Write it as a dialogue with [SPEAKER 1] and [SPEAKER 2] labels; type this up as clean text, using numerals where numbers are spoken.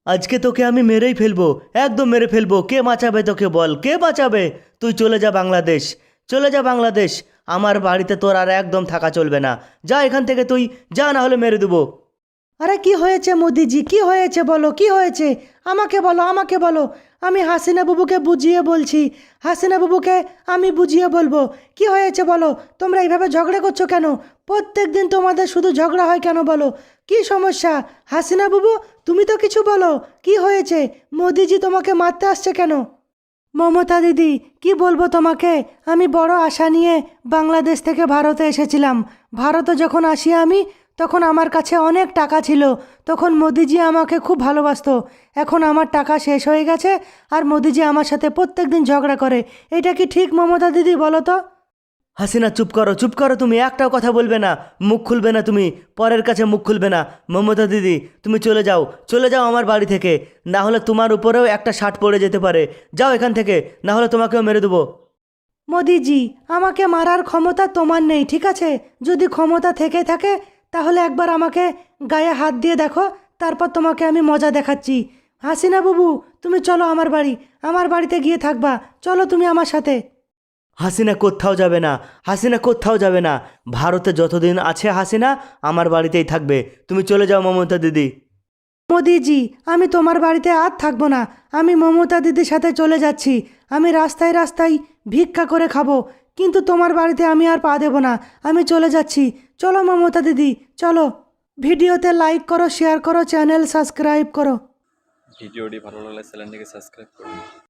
[SPEAKER 1] আজকে তোকে আমি মেরেই ফেলবো, একদম মেরে ফেলবো। কে বাঁচাবে তোকে বল, কে বাঁচাবে? তুই চলে যা বাংলাদেশ, চলে যা বাংলাদেশ। আমার বাড়িতে তোর আর একদম থাকা চলবে না। যা এখান থেকে তুই, যা, না হলে মেরে দেবো।
[SPEAKER 2] আরে কি হয়েছে মোদিজি, কি হয়েছে বলো, কি হয়েছে? আমাকে বলো, আমাকে বলো। আমি হাসিনা বাবুকে বুঝিয়ে বলছি, হাসিনা বাবুকে আমি বুঝিয়ে বলবো। কি হয়েছে বলো? তোমরা এইভাবে ঝগড়া করছো কেন? প্রত্যেক দিন তোমাদের শুধু ঝগড়া হয় কেন বলো? কি সমস্যা? হাসিনা বাবু, তুমি তো কিছু বলো। কি হয়েছে? মোদিজি তোমাকে মারতে আসছে কেন? মমতা দিদি, কি বলবো তোমাকে, আমি বড় আশা নিয়ে বাংলাদেশ থেকে ভারতে এসেছিলাম। ভারতে যখন আসি আমি, তখন আমার কাছে অনেক টাকা ছিল। তখন মোদিজি আমাকে খুব ভালোবাসতো। এখন আমার টাকা শেষ হয়ে গেছে, আর মোদিজি আমার সাথে প্রত্যেক দিন ঝগড়া করে। এটা কি ঠিক মমতা দিদি, বলো তো?
[SPEAKER 1] হাসিনা চুপ করো, চুপ করো, তুমি একটাও কথা বলবে না, মুখ খুলবে না, তুমি পরের কাছে মুখ খুলবে না। মমতা দিদি, তুমি চলে যাও, চলে যাও আমার বাড়ি থেকে, না হলে তোমার উপরেও একটা শার্ট পড়ে যেতে পারে। যাও এখান থেকে, না হলে তোমাকেও মেরে দেবো।
[SPEAKER 2] মোদিজি, আমাকে মারার ক্ষমতা তোমার নেই, ঠিক আছে? যদি ক্ষমতা থেকে থাকে তাহলে একবার আমাকে গায়ে হাত দিয়ে দেখো, তারপর তোমাকে আমি মজা দেখাচ্ছি। হাসিনা বাবু, তুমি চলো আমার বাড়ি, আমার বাড়িতে গিয়ে থাকবা। চলো তুমি আমার সাথে।
[SPEAKER 1] হাসিনা কোথাও যাবে না, হাসিনা কোথাও যাবে না। ভারতে যতদিন আছে হাসিনা আমার বাড়িতেই থাকবে। তুমি চলে যাও মমতা দিদি।
[SPEAKER 2] মোদিজি, আমি তোমার বাড়িতে আর থাকবো না। আমি মমতা দিদির সাথে চলে যাচ্ছি। আমি রাস্তায় রাস্তায় ভিক্ষা করে খাবো, কিন্তু তোমার বাড়িতে আমি আর পা দেবো না। আমি চলে যাচ্ছি। চলো মমতা দিদি, চলো। ভিডিওতে লাইক করো, শেয়ার করো, চ্যানেল সাবস্ক্রাইব করো।
[SPEAKER 3] ভিডিওটি ভালো লাগলে চ্যানেলটিকে সাবস্ক্রাইব করুন।